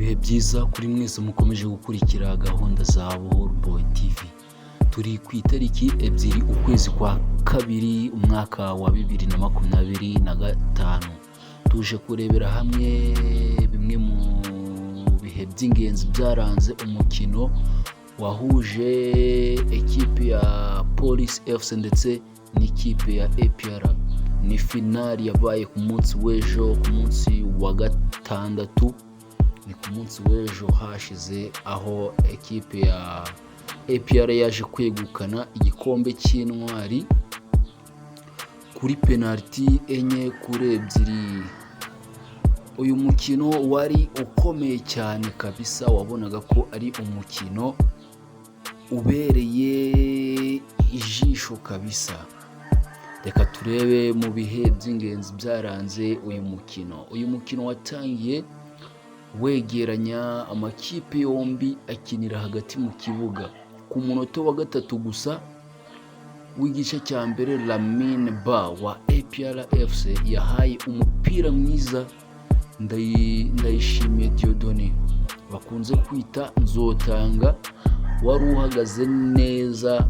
Ibihe byiza kuri mwese mukomeje gukurikira gahunda za Buhuru Boy TV. Turi ku itariki 2 ukwezi kwa kabiri umwaka wa 2025. Tuje kurebera hamwe bimwe mu bihe by'ingenzi byaranze umukino wahuje ekipe ya Police FC ndetse n'ikipe ya APR. Ni finali yabaye ku munsi w'ejo, ku munsi wa gatandatu. Ni ku munsi w'ejo hashize, aho ekipe ya APR yaje kwegukana igikombe cy'intwari kuri penaliti 4-2. Uyu mukino wari ukomeye cyane kabisa, wabonaga ko ari umukino ubereye ijisho kabisa. Reka turebe mu bihe by'ingenzi byaranze uyu mukino. Uyu mukino watangiye wegeranya amakipe yombi akinira hagati mu kibuga. Ku munota wa gatatu gusa w'igice cya mbere, Lamine Ba wa APR FC yahaye umupira mwiza Ndayishimiye Dieudonné bakunze kwita Nzotanga, wari uhagaze neza,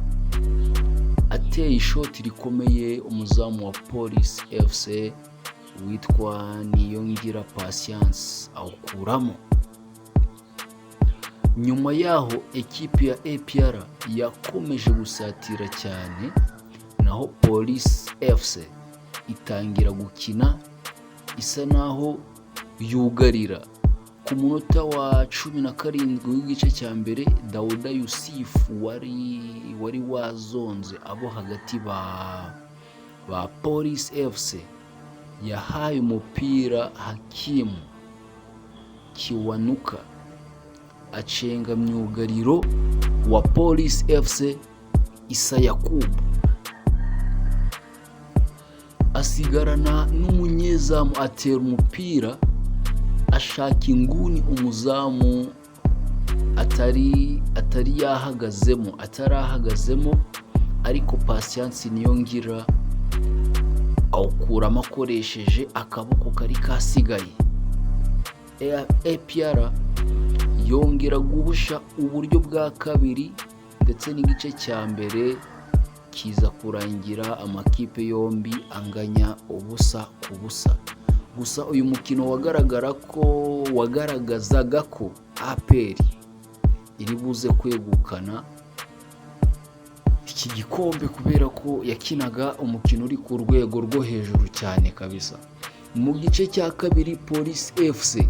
ateye ishoti rikomeye umuzamu wa Police FC witwa Niyongira Patience awukuramo. Nyuma yaho ekipe ya APR yakomeje gusatira cyane, naho Police FC itangira gukina isa naho yugarira. Ku munota wa 17 w'igice cya mbere, Dauda Yusuf wari wazonze abo hagati ba Police FC yahaye umupira Hakimu Kiwanuka acenga myugariro wa Police FC Isa Yakubu, asigarana n'umunyezamu, atera umupira ashaka inguni umuzamu atarahagazemo, ariko Patience Niyongira awukuramo akoresheje akaboko kari kasigaye. APR yongera guhusha uburyo bwa kabiri, ndetse n'igice cya mbere kiza kurangira amakipe yombi anganya 0-0. Gusa uyu mukino wagaragazaga ko APR iri buze kwegukana iki gikombe, kubera ko yakinaga umukino uri ku rwego rwo hejuru cyane kabisa. Mu gice cya kabiri Police FC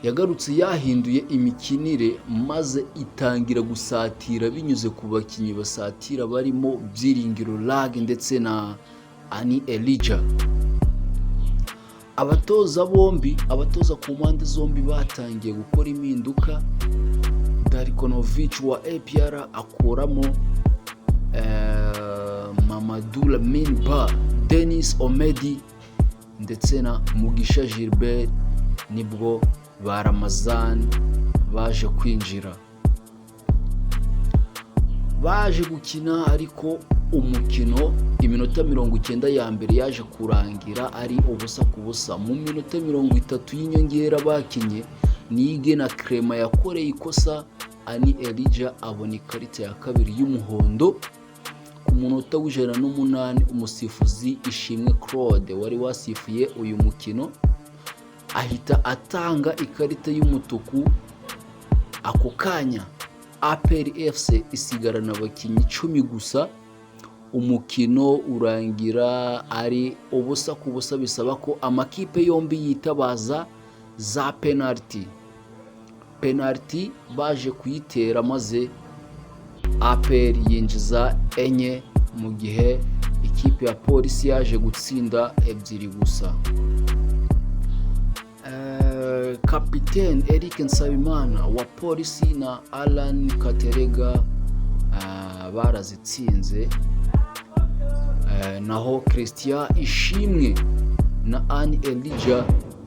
yagarutse yahinduye imikinire, maze itangira gusatira binyuze ku bakinnyi basatira barimo Byiringiro Lag ndetse na Ani Elijah. Abatoza ku mpande zombi batangiye gukora impinduka. Darikonovic wa APR akuramo Mamadou Lamine Ba, Denis Omedi ndetse na Mugisha Gilbert, nibwo ba Ramazan baje kwinjira, baje gukina. Ariko umukino iminota 90 ya mbere yaje kurangira ari 0-0. Mu minota 30 y'inyongera bakinye, Nige na Crema yakoreye ikosa, Ani Elijah abona ikarita ya kabiri y'umuhondo. Ku munota w'108 umusifuzi Ishimwe Claude wari wasifuye uyu mukino ahita atanga ikarita y'umutuku. Ako kanya APR FC isigarana abakinnyi 10 gusa. Umukino urangira ari 0-0, bisaba ko amakipe yombi yitabaza za penaliti baje kuyitera, maze APR yinjiza 4, mu gihe ikipe ya Polisi yaje gutsinda 2 gusa. Kapiteni Eric Nsabimana wa Polisi na Alan Katerega barazitsinze, naho Christian Ishimwe na Ani Elijah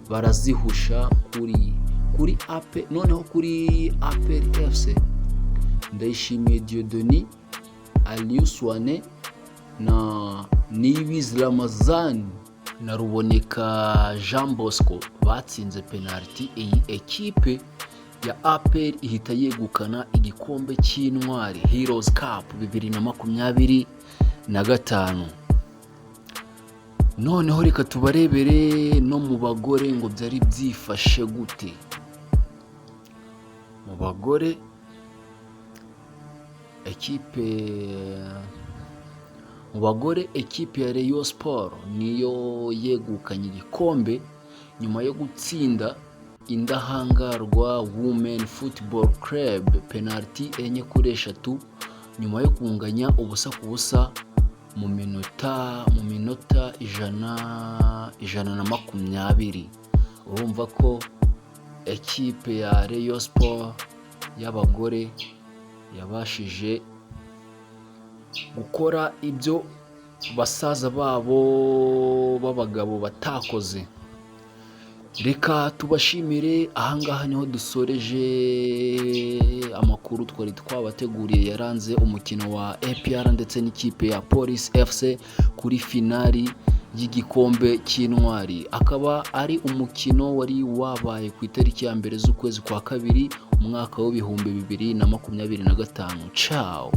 barazihusha kuri APR FC. Ndayishimiye Dieudonné, Aliou Swane na Niyibizi Ramazan na Ruboneka Jean Bosco batsinze penaliti. Iyi ekipe ya APR ihita yegukana igikombe cy'intwari Heroes Cup 2025. Noneho reka tubarebere no mu bagore ngo byari byifashe gute. Mu bagore ekipe ya Rayon Sport niyo yegukanye igikombe nyuma yo gutsinda Indahangarwa Women Football Club penaliti 4-3 nyuma yo kunganya ubusa ku busa mu minota 120. Urumva ko ekipe ya Rayon Sport y'abagore yabashije gukora ibyo basaza babo b'abagabo batakoze. Reka tubashimire, ahangaha niho dusoreje amakuru twari twabateguriye yaranze umukino wa APR ndetse n'ikipe ya Police FC kuri finali y'igikombe cy'intwari. Akaba ari umukino wari wabaye ku itariki ya mbere z'ukwezi kwa kabiri umwaka w'2025. Ciao.